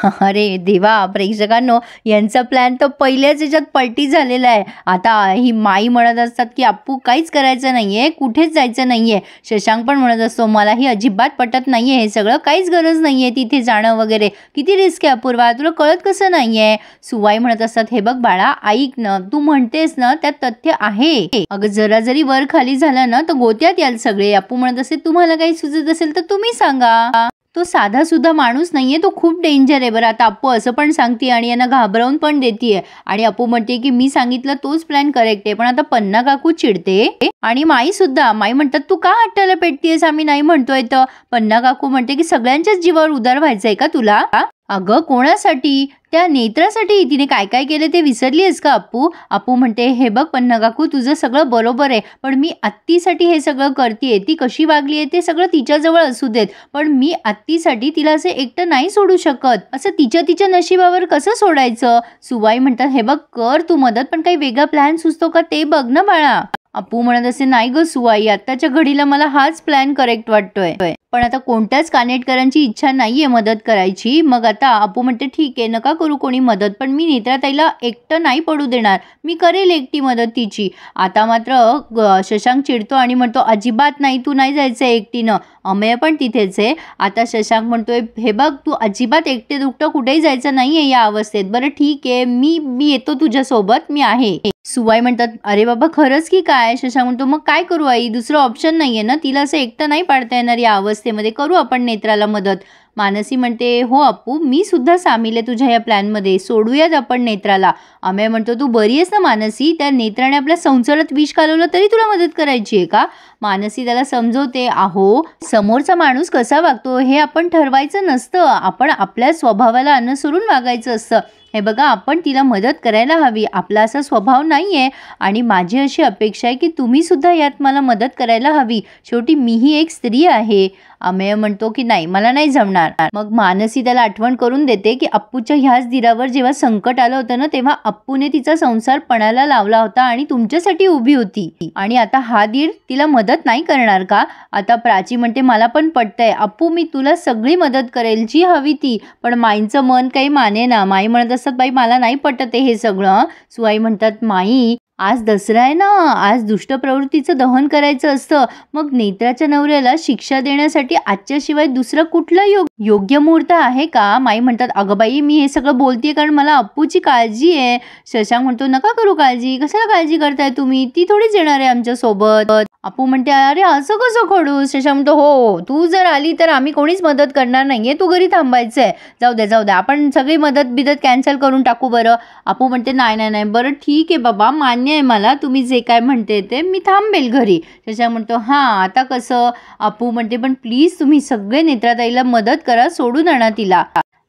अरे देवा! प्रेक्षकांनो, यांचा प्लॅन तर पहिल्याच ह्याच्यात पलटी झालेला आहे. आता ही माई म्हणत असतात की अप्पू काहीच करायचं नाहीये, कुठेच जायचं नाहीये. शशांक पण म्हणत असतो मलाही अजिबात पटत नाहीये हे सगळं, काहीच गरज नाहीये तिथे जाणं वगैरे. किती रिस्क आहे अपूर्वा, तुला कळत कसं नाहीये? सुवाई म्हणत असतात हे बघ बाळा, ऐक ना, तू म्हणतेस ना त्यात तथ्य आहे. अगं जरा जरी वर खाली झालं ना तर गोत्यात याल सगळे. अप्पू म्हणत असेल तुम्हाला काही सुचत असेल तर तुम्ही सांगा. तो साधा सुद्धा माणूस नाहीये, तो खूप डेंजर आहे. बरं आता अप्पू असं पण सांगते आणि यांना घाबरवून पण देतीये आणि अप्पू म्हणते की मी सांगितलं तोच प्लॅन करेक्ट आहे. पण आता पन्ना काकू चिडते आणि माई सुद्धा. माई म्हणतात तू का हट्टाला पेटतीयस, आम्ही नाही म्हणतोय तर. पन्ना काकू म्हणते की सगळ्यांच्याच जीवावर उदार व्हायचंय का तुला? अगं कोणासाठी? त्या नेत्रासाठी. तिने काय काय केले ते विसरलीस का अप्पू? अप्पू म्हणते हे बघ पन्ना काकू, तुझं सगळं बरोबर आहे, पण मी आत्तीसाठी हे सगळं करतेय. ती कशी वागली आहे ते सगळं तिच्याजवळ असू देत, पण मी आत्तीसाठी तिला असे एकटं नाही सोडू शकत. असं तिच्या नशिबावर कसं सोडायचं? सुवाई म्हणतात हे बघ कर तू मदत, पण काही वेगळा प्लॅन सुचतो का ते बघ ना बाळा. अप्पू म्हणत असे नाही ग सुवाई, आत्ताच्या घडीला मला हाच प्लॅन करेक्ट वाटतोय, पण आता कोणत्याच कानेटकरांची इच्छा नाहीये मदत करायची. मग आता अप्पू म्हणते ठीक आहे नका करू कोणी मदत, पण मी नेत्राताईला एकटं नाही पडू देणार, मी करेल एकटी मदत तिची. आता मात्र शशांक चिडतो आणि म्हणतो अजिबात नाही, तू नाही जायचं एकटीनं, अमेय पण तिथेच आहे. आता शशांक म्हणतोय हे बघ तू अजिबात एकटे दुकटं कुठेही जायचं नाहीये या अवस्थेत. बरं ठीक आहे, मी येतो तुझ्यासोबत, मी आहे. सुवाई म्हणतात अरे बाबा खरंच की काय? शशांक म्हणतो मग काय करू आई, दुसरं ऑप्शन नाहीये ना, तिला असं एकटं नाही पाडता येणार या अवस्थेमध्ये, करू आपण नेत्राला मदत. मानसी म्हणते हो अप्पू, मी सुद्धा सामील आहे तुझ्या या प्लॅनमध्ये, सोडूयात आपण नेत्राला. अमेय म्हणतो तू बरी आहेस ना मानसी, त्या नेत्राने आपल्या संसारात विष घालवलं तरी तुला मदत करायची आहे का? मानसी त्याला समजवते अहो समोरचा माणूस कसा वागतो हे आपण ठरवायचं नसतं, आपण आपल्या स्वभावाला अनुसरून वागायचं असतं. हे बघा आपण तिला मदत करायला हवी, आपला असा स्वभाव नाहीये आणि माझी अशी अपेक्षा आहे की तुम्ही सुद्धा यात मला मदत करायला हवी, शेवटी मीही एक स्त्री आहे. अमेय म्हणतो की नाही मला नाही जमणार. मग मानसी त्याला आठवण करून देते की अप्पूच्या ह्याच दिरावर जेव्हा संकट आलं होतं ना तेव्हा अप्पूने तिचा संसार पणाला लावला होता आणि तुमच्यासाठी उभी होती, आणि आता हा दीर तिला मदत नाही करणार का? आता प्राची म्हणते मला पण पटतंय अप्पू, मी तुला सगळी मदत करेल जी हवी ती, पण माईंचं मन काही माने ना. माई म्हणत असतात बाई मला नाही पटत हे सगळं. सुवाई म्हणतात माई आज दसरा आहे ना, आज दुष्ट प्रवृत्तीचं दहन करायचं असतं, मग नेत्राच्या नवऱ्याला शिक्षा देण्यासाठी आजच्याशिवाय दुसरं कुठलं योग्य मुहूर्त आहे का? माई म्हणतात अगं बाई मी हे सगळं बोलतेय कारण मला अप्पूची काळजी आहे. शशांक म्हणतो नका करू काळजी, कशाला काळजी करताय तुम्ही, ती थोडीच येणार आहे आमच्या सोबत. अप्पू म्हणते अरे असं कसं खडू? शशांक म्हणतो हो तू जर आली तर आम्ही कोणीच मदत करणार नाहीये, तू घरी थांबायचंय. जाऊ दे आपण सगळी मदत कॅन्सल करून टाकू बरं. अप्पू म्हणते नाही बरं ठीक आहे बाबा, मान्य आहे मला, तुम्ही जे काय म्हणते ते, मी थांबेल घरी. शशांक म्हणतो हां आता कसं? अप्पू म्हणते पण प्लीज तुम्ही सगळे नेत्राताईला मदत करा, सोडून आणा तिला.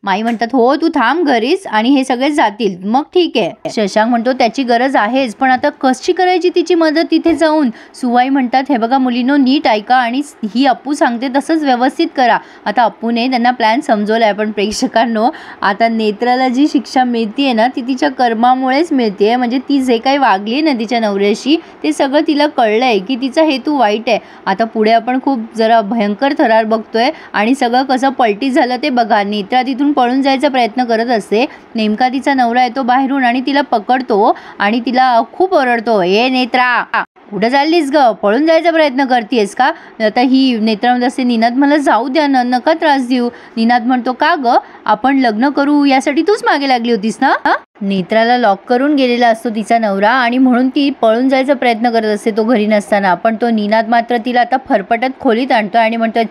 माई म्हणतात हो तू थांब घरीच आणि हे सगळे जातील मग ठीक आहे. शशांक म्हणतो त्याची गरज आहेच, पण आता कशी करायची तिची मदत तिथे जाऊन? सुवाई म्हणतात हे बघा मुलींनो नीट ऐका आणि ही अप्पू सांगते तसंच व्यवस्थित करा. आता अप्पूने त्यांना प्लॅन समजवलाय, पण प्रेक्षकांनो आता नेत्राला जी शिक्षा मिळतीये ना ती तिच्या कर्मामुळेच मिळते. म्हणजे ती जे काही वागली ना तिच्या नवऱ्याशी ते सगळं तिला कळलंय की तिचा हेतू वाईट आहे. आता पुढे आपण खूप जरा भयंकर थरार बघतोय आणि सगळं कसं पलटी झालं ते बघा. नेत्रा तिथून पळून जायचा प्रयत्न करत असते, नेमका तिचा नवरा येतो बाहेरून आणि तिला पकडतो आणि तिला खूप ओरडतो ए नेत्रा कुठं चाललीस ग, पळून जायचा प्रयत्न करतेस का? आता ही नेत्रामध्ये असते निनाद मला जाऊ द्या ना, नका त्रास देऊ. निनाद म्हणतो का ग, आपण लग्न करू यासाठी तूच मागे लागली होतीस ना? नेत्राला लॉक करून गेलेला असतो तिचा नवरा आणि म्हणून ती पळून जायचा प्रयत्न करत असते तो घरी नसताना, पण तो निनाद मात्र तिला आता फरफटत खोलीत आणतो आणि म्हणतोय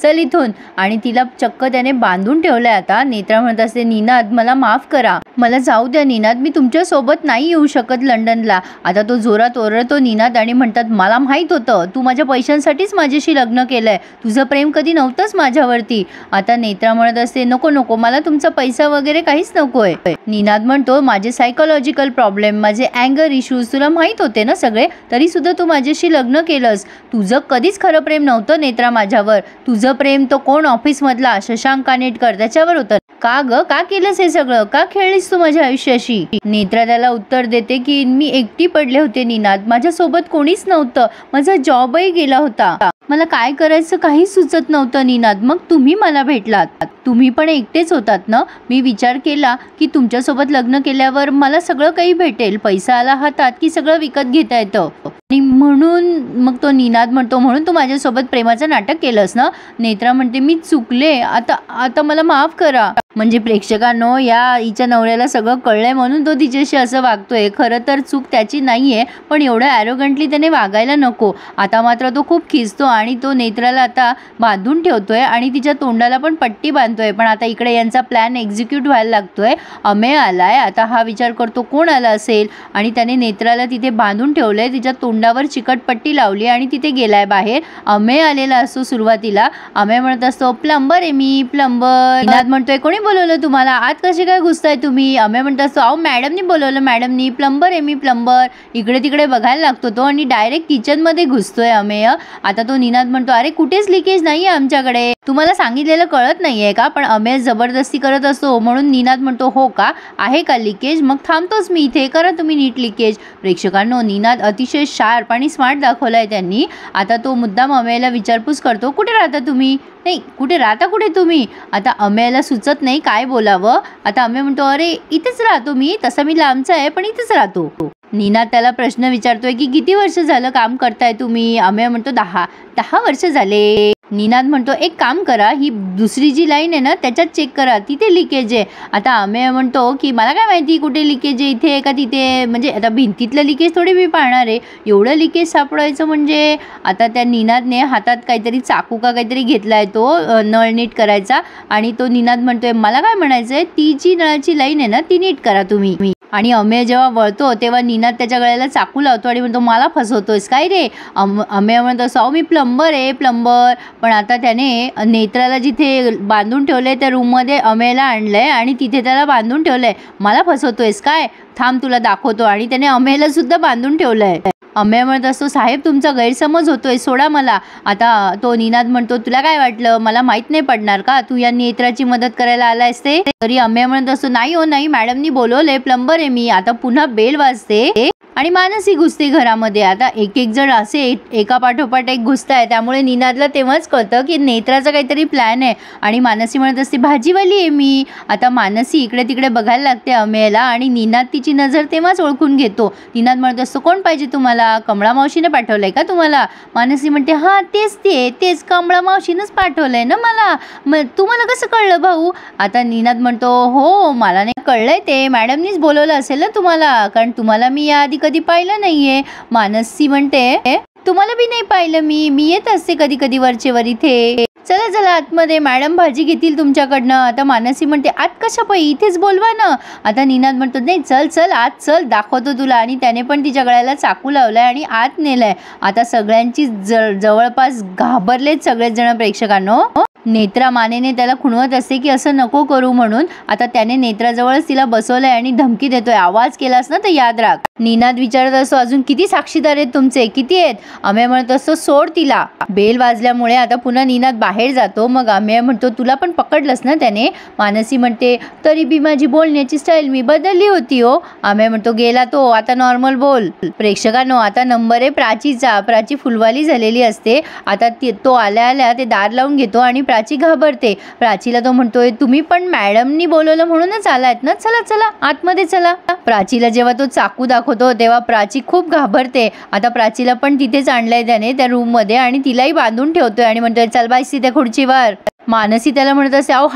चल इथून, आणि तिला चक्क त्याने बांधून ठेवलंय. आता नेत्रा म्हणत असते निनाद मला माफ करा, मला जाऊ द्या निनाद, मी तुमच्या सोबत नाही येऊ शकत लंडनला. आता तो जोरात ओरडतो निनाद आणि म्हणतात मला माहित होतं तू माझ्या पैशांसाठीच माझ्याशी लग्न केलंय, तुझं प्रेम कधी नव्हतंच माझ्यावरती. आता नेत्रा म्हणत असते नको मला तुमचा पैसा वगैरे काहीच नकोय. निनाद म्हणतो माझे सायकोलॉजिकल प्रॉब्लेम, माझे अँगर इश्यूज तुला माहित होते ना सगळे, तरी सुद्धा तू माझ्याशी लग्न केलंस, तुझं कधीच खरं प्रेम नव्हतं नेत्रा माझ्यावर, तुझं प्रेम तो कोण ऑफिस मधला शशांक कानेटकर त्याच्यावर होतं. का ग का केलंस हे सगळं, का खेळलीस तू माझ्या आयुष्याशी? नेत्रा त्याला उत्तर देते की मी एकटी पडले होते निनाद, माझ्यासोबत कोणीच नव्हतं, माझा जॉबही गेला होता, मला काय करायचं काही सुचत नव्हतं निनाद. मग तुम्ही मला भेटलात. तुम्ही पण एकटेच होतात ना. मी विचार केला की तुमच्यासोबत लग्न केल्यावर मला सगळं काही भेटेल. पैसा आला हातात की सगळं विकत घेता येतं. आणि म्हणून मग तो निनाद म्हणतो, म्हणून तू माझ्यासोबत प्रेमाचं नाटक केलंस ना. नेत्रा म्हणते, मी चुकले, आता मला माफ करा. म्हणजे प्रेक्षकांनो, या हिच्या नवऱ्याला सगळं कळलंय म्हणून तो तिच्याशी असं वागतोय. खरं तर चूक त्याची नाहीये, पण एवढं ॲरोगंटली त्याने वागायला नको. आता मात्र तो खूप खिजतो आणि तो नेत्राला आता बांधून ठेवतोय आणि तिच्या तोंडाला पण पट्टी बांधतोय. पण आता इकडे यांचा प्लॅन एक्झिक्यूट व्हायला लागतोय. अमेय आलाय. आता हा विचार करतो कोण आला असेल आणि त्याने नेत्राला तिथे बांधून ठेवलंय. तिच्या तोंडावर चिकट पट्टी लावली आणि तिथे गेलाय बाहेर. अमेय आलेला असतो सुरुवातीला. अमेय म्हणत असतो, प्लंबर आहे मी, प्लंबर. निनाद म्हणतोय, कोणी बोलवलं तुम्हाला, आत कसे काय घुसताय तुम्ही. अमेय म्हणत असतो, अहो मॅडमनी बोलवलं, मॅडमनी. प्लंबर आहे मी, प्लंबर. इकडे तिकडे बघायला लागतो तो आणि डायरेक्ट किचनमध्ये घुसतोय अमेय. आता तो निनाद म्हणतो, अरे कुठेच लिकेज नाहीये आमच्याकडे, तुम्हाला सांगितलेलं कळत नाहीये का. पण अमेय जबरदस्ती करत असतो म्हणून निनाद म्हणतो, हो का, आहे का लिकेज, मग थांबतोच मी इथे, करा तुम्ही नीट लिकेज. प्रेक्षकांनो, निनाद अतिशय शार्प आणि स्मार्ट दाखवलाय त्यांनी. आता तो मुद्दाम अमेयला विचारपूस करतो, कुठे राहता तुम्ही, नाही कुठे राहता कुठे तुम्ही. आता अमेयला सुचत नाही काय बोलावं. आता अमेय म्हणतो, अरे इथेच राहतो मी, तसं मी लांबचा आहे पण इथेच राहतो. निनाद त्याला प्रश्न विचारतोय की किती वर्ष झालं काम करताय तुम्ही. अमेय म्हणतो, 10 वर्ष झाले. निनाद म्हणतो, एक काम करा, ही दुसरी जी लाईन आहे ना त्याच्यात चेक करा, तिथे लिकेज आहे. आता अमेय म्हणतो की मला काय माहिती कुठे लिकेज आहे, इथे आहे का तिथे, म्हणजे आता भिंतीतलं लिकेज थोडी मी पाहणार आहे, एवढं लिकेज सापडायचं म्हणजे. आता त्या निनादने हातात काहीतरी चाकू का काहीतरी घेतलाय तो नळ नीट करायचा आणि तो निनाद म्हणतोय, मला काय म्हणायचंय, ती जी नळाची लाईन आहे ना ती नीट करा तुम्ही. आणि अमेय जेव्हा वळतो तेव्हा निनाद त्याच्या गळ्याला चाकू लावतो आणि म्हणतो, मला फसवतोयस काय रे. अमेय म्हणतो, अहो मी प्लंबर आहे, प्लंबर. पण आता त्याने नेत्राला जिथे बांधून ठेवलंय त्या रूममध्ये अमेयला आणलंय आणि तिथे त्याला बांधून ठेवलंय. मला फसवतोयस काय, थांब तुला दाखवतो. आणि त्याने अमेयला सुद्धा बांधून ठेवलंय. अमेय म्हणत असतो, साहेब तुमचा गैरसमज होतोय, सोडा मला. आता तो निनाद म्हणतो, तुला काय वाटलं मला माहित नाही पडणार का, तू या नेत्राची मदत करायला आलायस ते. तरी अमेय म्हणत असतो, नाही हो नाही, मॅडमनी बोलवलंय, प्लंबर आहे मी. आता पुन्हा बेल वाजते आणि मानसी घुसते घरामध्ये. आता एक जण असे एका पाठोपाठ एक घुसताय. त्यामुळे निनादला तेव्हाच कळतं की नेत्राचा काहीतरी प्लॅन आहे. आणि मानसी म्हणत असते, भाजीवाली आहे मी. आता मानसी इकडे तिकडे बघायला लागते अमेयला आणि निनाद तिची नजर तेव्हाच ओळखून घेतो. निनाद म्हणत असतो, कोण पाहिजे तुम्हाला, कमळा मावशीने पाठवलंय का तुम्हाला. मानसी म्हणते, हा तेच कमळा मावशीनंच पाठवलंय ना मला. मग तुम्हाला कसं कळलं भाऊ. आता निनाद म्हणतो, हो मला नाही कळलंय, ते मॅडमनीच बोलवलं असेल ना तुम्हाला, कारण तुम्हाला मी याआधी कधी पाहिलं नाहीये. मानसी म्हणते, तुम्हाला बी नाही पाहिलं मी येत असते कधी कधी वरचेवर इथे. चला आतमध्ये, मॅडम भाजी घेतील तुमच्याकडनं. आता मानसी म्हणते, आत कशा पाई, इथेच बोलवा ना. आता निनाद म्हणतो, नाही चल आत चल, दाखवतो तुला. आणि त्याने पण तिच्या गळ्याला चाकू लावलाय आणि आत नेलाय. आता सगळ्यांची जवळपास घाबरलेत सगळेच जण प्रेक्षकांनो. नेत्रा मानेने त्याला खुणवत असते की असं नको करू म्हणून. आता त्याने नेत्राजवळच तिला बसवलंय आणि धमकी देतोय, आवाज केलास ना तर याद राख. निनाद विचारत असतो, अजून किती साक्षीदार आहेत तुमचे, किती आहेत. अमेय म्हणत असतो, सोड तिला. बेल वाजल्यामुळे आता पुन्हा निनाद बाहेर जातो. मग अमेय म्हणतो, तुला पण पकडलंस ना त्याने. मानसी म्हणते, तरी बी माझी बोलण्याची स्टाईल मी बदलली होती हो. अमेय म्हणतो, गेला तो, आता नॉर्मल बोल. प्रेक्षकांनो, आता नंबर आहे प्राचीचा. प्राची फुलवाली झालेली असते. आता तो आल्या ते दार लावून घेतो आणि प्राची घाबरते. प्राचीला तो म्हणतोय, तुम्ही पण मॅडमनी बोलवलं म्हणूनच आलात ना, चला आतमध्ये चला. प्राचीला जेव्हा तो चाकू दाखवतो तेव्हा प्राची खूप घाबरते. आता प्राचीला पण तिथेच आणलंय त्याने त्या रूम मध्ये आणि तिलाही बांधून ठेवतोय आणि म्हणतोय, चल बाईस तिथे खुर्चीवर. मानसी त्याला म्हणत असते, अहो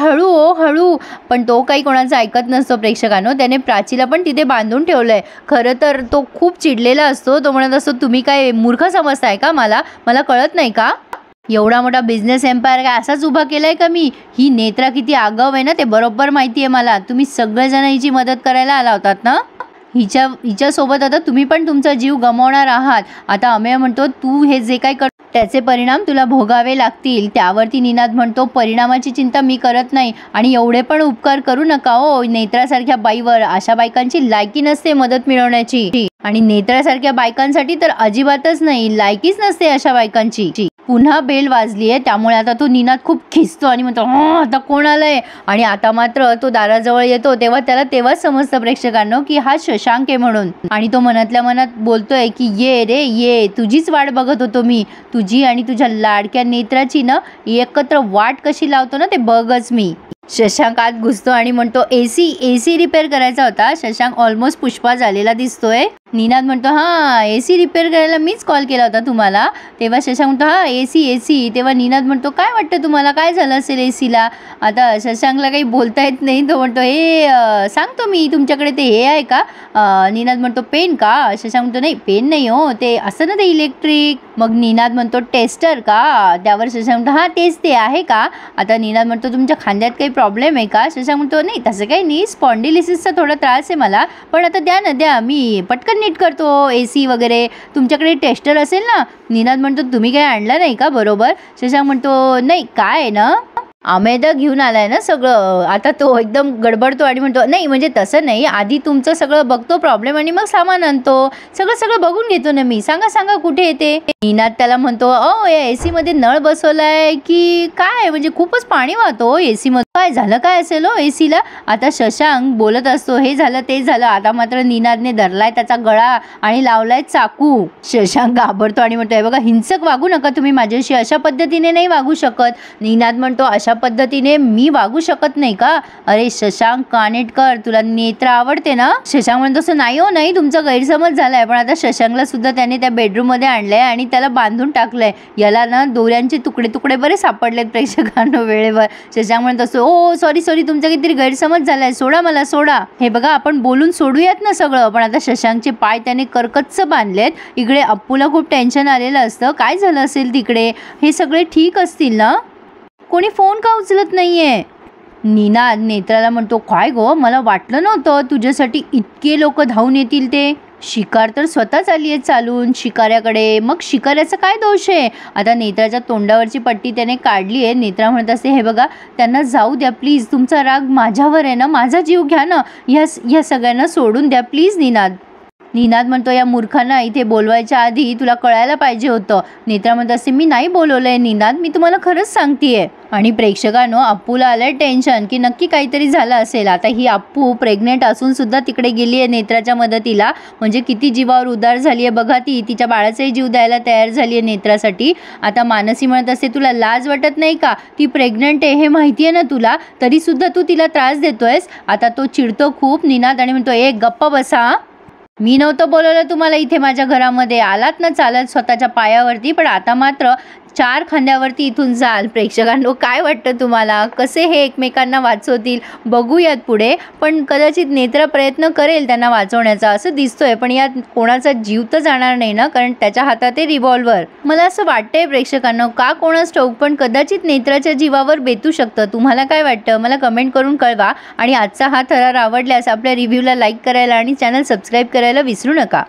हळू. पण तो काही कोणाचं ऐकत नसतो प्रेक्षकांनो. त्याने प्राचीला पण तिथे बांधून ठेवलंय. खरं तर तो खूप चिडलेला असतो. तो म्हणत असतो, तुम्ही काय मूर्ख समजताय का मला कळत नाही का. एवढा मोठा बिझनेस एम्पायर काय असाच उभा केलाय का मी. ही नेत्रा किती आगाऊ आहे ना ते बरोबर माहिती आहे मला. तुम्ही सगळेजण हिची मदत करायला आला होतात ना. हिच्यासोबत आता तुम्ही पण तुमचा जीव गमावणार आहात. आता अमेय म्हणतो, तू हे जे काय कर त्याचे परिणाम तुला भोगावे लागतील. त्यावरती निनाद म्हणतो, परिणामाची चिंता मी करत नाही आणि एवढे पण उपकार करू नका हो नेत्रासारख्या बाईवर. अशा बायकांची लायकी नसते मदत मिळवण्याची. आणि नेत्रासारख्या बायकांसाठी तर अजिबातच नाही, लायकीच नसते अशा बायकांची. पुन्हा बेल वाजली आहे, त्यामुळे आता तो निनाद खूप खिसतो आणि म्हणतो आता कोण आलंय. आणि आता मात्र तो दाराजवळ येतो तेव्हा त्याला तेव्हाच समजतं प्रेक्षकांनो की हा शशांक आहे म्हणून. आणि तो मनातल्या मनात बोलतोय की ये रे ये, तुझीच वाट बघत होतो मी, तुझी आणि तुझ्या लाडक्या नेत्राची ना एकत्र वाट कशी लावतो ना ते बघच मी. शशांक आत घुसतो आणि म्हणतो एसी रिपेअर करायचा होता. शशांक ऑलमोस्ट पुष्पा झालेला दिसतोय. निनाद म्हणतो हा एसी रिपेअर करायला मीच कॉल केला होता तुम्हाला. तेव्हा शशांक म्हणतो हा एसी. तेव्हा निनाद म्हणतो काय वाटतं तुम्हाला, काय झालं असेल एसीला. आता शशांकला काही बोलता येत नाही. तो म्हणतो हे सांगतो मी, तुमच्याकडे ते हे आहे का. निनाद म्हणतो पेन का. शशांक म्हणतो नाही पेन नाही हो, ते असं ना ते इलेक्ट्रिक. मग निनाद म्हणतो टेस्टर का. त्यावर शशांक म्हणतो हा तेच ते आहे का. आता निनाद म्हणतो तुमच्या खांद्यात काही प्रॉब्लेम आहे का. शशांक म्हणतो नाही तसं काही नाही, स्पॉन्डिलिसिसचा थोडा त्रास आहे मला, पण आता द्या ना द्या, मी पटकन नीट करतो एसी वगैरे. तुमच्याकडे टेस्टर असेल ना. निनाद म्हणतो तुम्ही काही आणलं नाही का बरोबर. शशांक म्हणतो नाही काय आहे ना, आमेदा घेऊन आलाय ना सगळं. आता तो एकदम गडबडतो आणि म्हणतो नाही म्हणजे तसं नाही, आधी तुमचं सगळं बघतो प्रॉब्लेम आणि मग सामान आणतो. सगळं बघून घेतो ना मी, सांगा कुठे येते. निनाद त्याला म्हणतो या एसी मध्ये नळ बसवलाय की काय, म्हणजे खूपच पाणी वाहतो एसी मध्ये, काय झालं काय असेल हो एसीला. आता शशांक बोलत असतो हे झालं ते झालं. आता मात्र निनादने धरलाय त्याचा गळा आणि लावलाय चाकू. शशांक घाबरतो आणि म्हणतो बघा हिंसक वागू नका तुम्ही माझ्याशी, अशा पद्धतीने नाही वागू शकत. निनाद म्हणतो अशा पद्धतीने मी वागू शकत नाही का. अरे शशांक कानेटकर, तुला नेत्र आवडते ना. शशांक म्हणतो असं नाही हो नाही, तुमचा गैरसमज झालाय. पण आता शशांकला सुद्धा त्याने त्या बेडरूम मध्ये आणलंय आणि त्याला बांधून टाकलंय. याला ना दोऱ्यांचे तुकडे बरे सापडलेत प्रेक्षकांना वेळेवर. शशांक म्हणतो असं ओ सॉरी तुमचा काहीतरी गैरसमज झालाय, सोडा मला सोडा. हे बघा आपण बोलून सोडूयात ना सगळं. पण आता शशांकचे पाय त्याने कर्कच्च बांधलेत. इकडे अप्पूला खूप टेन्शन आलेलं असतं, काय झालं असेल तिकडे, हे सगळे ठीक असतील ना, कोणी फोन का उचलत नाहीये. निनाद नेत्राला म्हणतो काय गो, मला वाटलं नव्हतं तुझ्यासाठी इतके लोक धावून येतील ते. शिकार तर स्वतःच आली आहे चालून शिकाऱ्याकडे, मग शिकाऱ्याचा काय दोष आहे. आता नेत्राच्या तोंडावरची पट्टी त्याने काढली आहे. नेत्रा म्हणत असते हे बघा त्यांना जाऊ द्या प्लीज, तुमचा राग माझ्यावर आहे ना, माझा जीव घ्या ना, या सगळ्यांना सोडून द्या प्लीज. निनाद म्हणतो या मूर्खांना इथे बोलवायच्या आधी तुला कळायला पाहिजे होतं. नेत्रा म्हणत असते मी नाही बोलवलंय निनाद, मी तुम्हाला खरंच सांगतेय. आणि प्रेक्षकांनो अप्पूला आलंय टेन्शन की नक्की काहीतरी झालं असेल. आता ही अप्पू प्रेग्नेंट असून सुद्धा तिकडे गेली आहे नेत्राच्या मदतीला, म्हणजे किती जीवावर उदार झाली आहे बघा. ती तिच्या बाळाचाही जीव द्यायला तयार झाली आहे नेत्रासाठी. आता मानसी म्हणत असते तुला लाज वाटत नाही का, ती प्रेग्नेंट आहे हे माहिती आहे ना तुला, तरी सुद्धा तू तिला त्रास देतोयस. आता तो चिडतो खूप निनाद आणि म्हणतो एक गप्पा बसा, मी नव्हतं बोलवलं तुम्हाला इथे माझ्या घरामध्ये, आलात ना चालत स्वतःच्या पायावरती, पण आता मात्र 4 खांद्यावरती इथून जाल. प्रेक्षकांनो काय वाटतं तुम्हाला, कसे हे एकमेकांना वाचवतील बघूयात पुढे. पण कदाचित नेत्र प्रयत्न करेल त्यांना वाचवण्याचा असं दिसतोय, पण यात कोणाचा जीव तर जाणार नाही ना, कारण त्याच्या हातात आहे रिव्हॉल्वर. मला असं वाटतंय प्रेक्षकांनो, का कोणास ठाऊक पण कदाचित नेत्राच्या जीवावर बेतू शकतं. तुम्हाला काय वाटतं मला कमेंट करून कळवा. आणि आजचा हा थरार आवडल्यास आपल्या रिव्ह्यूला लाईक करायला आणि चॅनल सबस्क्राईब करायला विसरू नका.